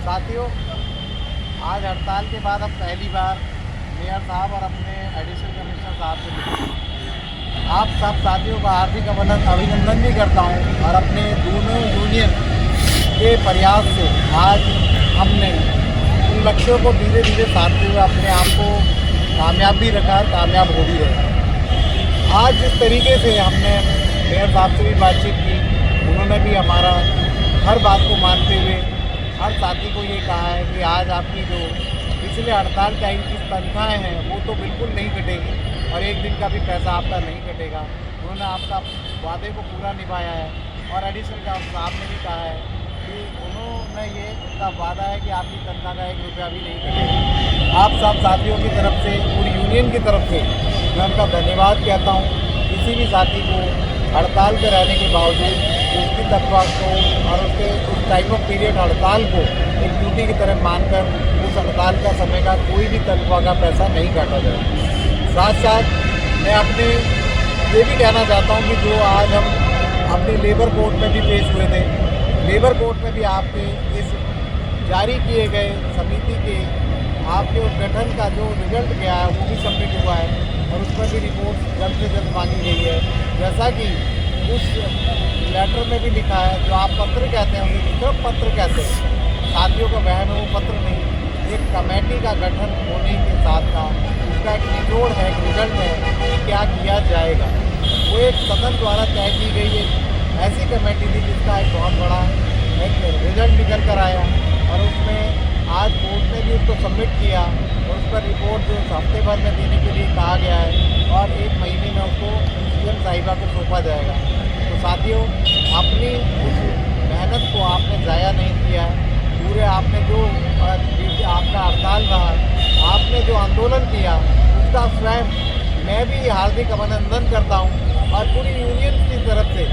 साथियों, आज हड़ताल के बाद अब पहली बार मेयर साहब और अपने एडिशनल कमिश्नर साहब से मिले। आप सब साथियों का हार्दिक अभिनंदन भी करता हूं और अपने दोनों यूनियन के प्रयास से आज हमने उन लक्ष्यों को धीरे धीरे साधते हुए अपने आप को कामयाब भी रखा, कामयाब हो भी रहे। आज जिस तरीके से हमने मेयर साहब से भी बातचीत की, उन्होंने भी हमारा हर बात को मानते हुए हर साथी को ये कहा है कि आज आपकी जो पिछले हड़ताल टाइम की तनख्वाहें हैं वो तो बिल्कुल नहीं कटेगी और एक दिन का भी पैसा आपका नहीं कटेगा। उन्होंने आपका वादे को पूरा निभाया है और एडिशनल का साहब ने भी कहा है कि उन्होंने ये उनका वादा है कि आपकी तनख्वाह का 1 रुपया भी नहीं कटेगा। आप सब साथियों की तरफ से, पूरी यूनियन की तरफ से मैं उनका धन्यवाद कहता हूँ। किसी भी साथी को हड़ताल पर रहने के बावजूद उसकी तनख्वाह को और उसके उस टाइम ऑफ पीरियड हड़ताल को एक ड्यूटी की तरह मानकर उस हड़ताल का समय का कोई भी तनख्वाह का पैसा नहीं काटा जाए। साथ साथ मैं अपने ये भी कहना चाहता हूँ कि जो आज हम अपने लेबर कोर्ट में भी पेश हुए थे, लेबर कोर्ट में भी आपके इस जारी किए गए समिति के आपके उस गठन का जो रिजल्ट गया है वो भी सबमिट हुआ है और उस पर भी रिपोर्ट जल्द से जल्द मांगी गई है। जैसा कि उस लेटर में भी लिखा है, जो आप पत्र कहते हैं उसे सिर्फ पत्र कहते हैं, साथियों का वहम है वो पत्र नहीं, एक कमेटी का गठन होने के साथ का उसका एक निचोड़ है, एक रिजल्ट है कि क्या किया जाएगा। वो एक सदन द्वारा तय की गई एक ऐसी कमेटी थी जिसका एक बहुत बड़ा एक रिजल्ट निकल कर आया और उसमें आज कोर्ट ने भी उसको सबमिट किया और उस पर रिपोर्ट जो हफ्ते भर में देने के लिए कहा गया है और 1 महीने में उसको सीएम साहिबा को सौंपा जाएगा। तो साथियों, अपनी उस मेहनत को आपने ज़ाया नहीं किया है। पूरे आपने जो आपका हड़ताल रहा, आपने जो आंदोलन किया, उसका स्वयं मैं भी हार्दिक अभिनंदन करता हूँ और पूरी यूनियन की तरफ से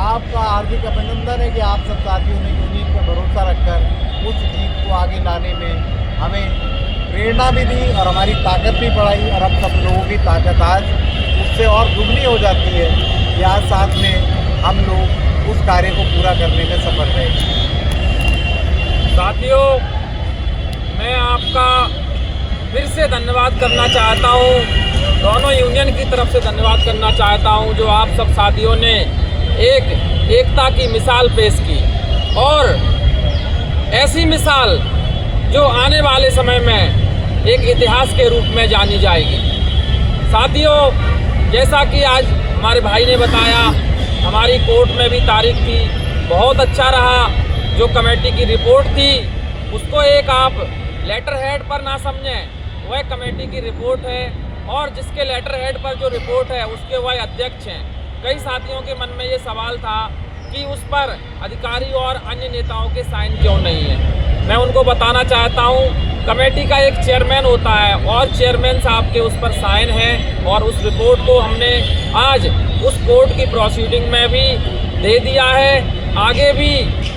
आपका हार्दिक अभिनंदन है कि आप सब साथियों ने यूनियन पर भरोसा रखकर उस जीत को आगे लाने में हमें प्रेरणा भी दी और हमारी ताकत भी बढ़ाई और अब सब लोगों की ताकत आज उससे और दुगनी हो जाती है कि आज साथ में हम लोग उस कार्य को पूरा करने में सफल रहे। साथियों, मैं आपका फिर से धन्यवाद करना चाहता हूं, दोनों यूनियन की तरफ से धन्यवाद करना चाहता हूं जो आप सब साथियों ने एकता की मिसाल पेश की और ऐसी मिसाल जो आने वाले समय में एक इतिहास के रूप में जानी जाएगी। साथियों, जैसा कि आज हमारे भाई ने बताया, हमारी कोर्ट में भी तारीख थी, बहुत अच्छा रहा। जो कमेटी की रिपोर्ट थी उसको एक आप लेटर हेड पर ना समझें, वह कमेटी की रिपोर्ट है और जिसके लेटर हेड पर जो रिपोर्ट है उसके वह अध्यक्ष हैं। कई साथियों के मन में ये सवाल था कि उस पर अधिकारी और अन्य नेताओं के साइन क्यों नहीं है। मैं उनको बताना चाहता हूँ, कमेटी का एक चेयरमैन होता है और चेयरमैन साहब के उस पर साइन है और उस रिपोर्ट को हमने आज उस कोर्ट की प्रोसीडिंग में भी दे दिया है। आगे भी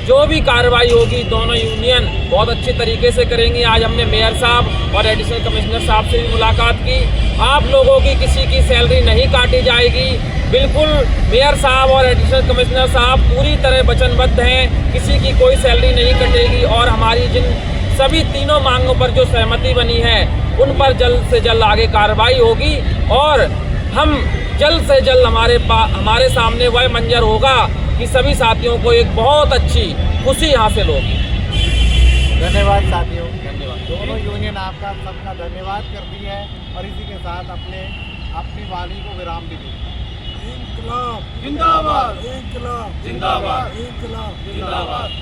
जो भी कार्रवाई होगी दोनों यूनियन बहुत अच्छे तरीके से करेंगी। आज हमने मेयर साहब और एडिशनल कमिश्नर साहब से भी मुलाकात की। आप लोगों की किसी की सैलरी नहीं काटी जाएगी, बिल्कुल मेयर साहब और एडिशनल कमिश्नर साहब पूरी तरह वचनबद्ध हैं, किसी की कोई सैलरी नहीं कटेगी और हमारी जिन सभी तीनों मांगों पर जो सहमति बनी है उन पर जल्द से जल्द आगे कार्रवाई होगी और हम जल्द से जल्द हमारे सामने वह मंजर होगा कि सभी साथियों को एक बहुत अच्छी खुशी हासिल होगी। धन्यवाद साथियों, धन्यवाद। दोनों यूनियन आपका सबका धन्यवाद करती है और इसी के साथ अपनी वाणी को विराम भी दी। इंकलाब जिंदाबाद, इंकलाब जिंदाबाद, इंकलाब जिंदाबाद।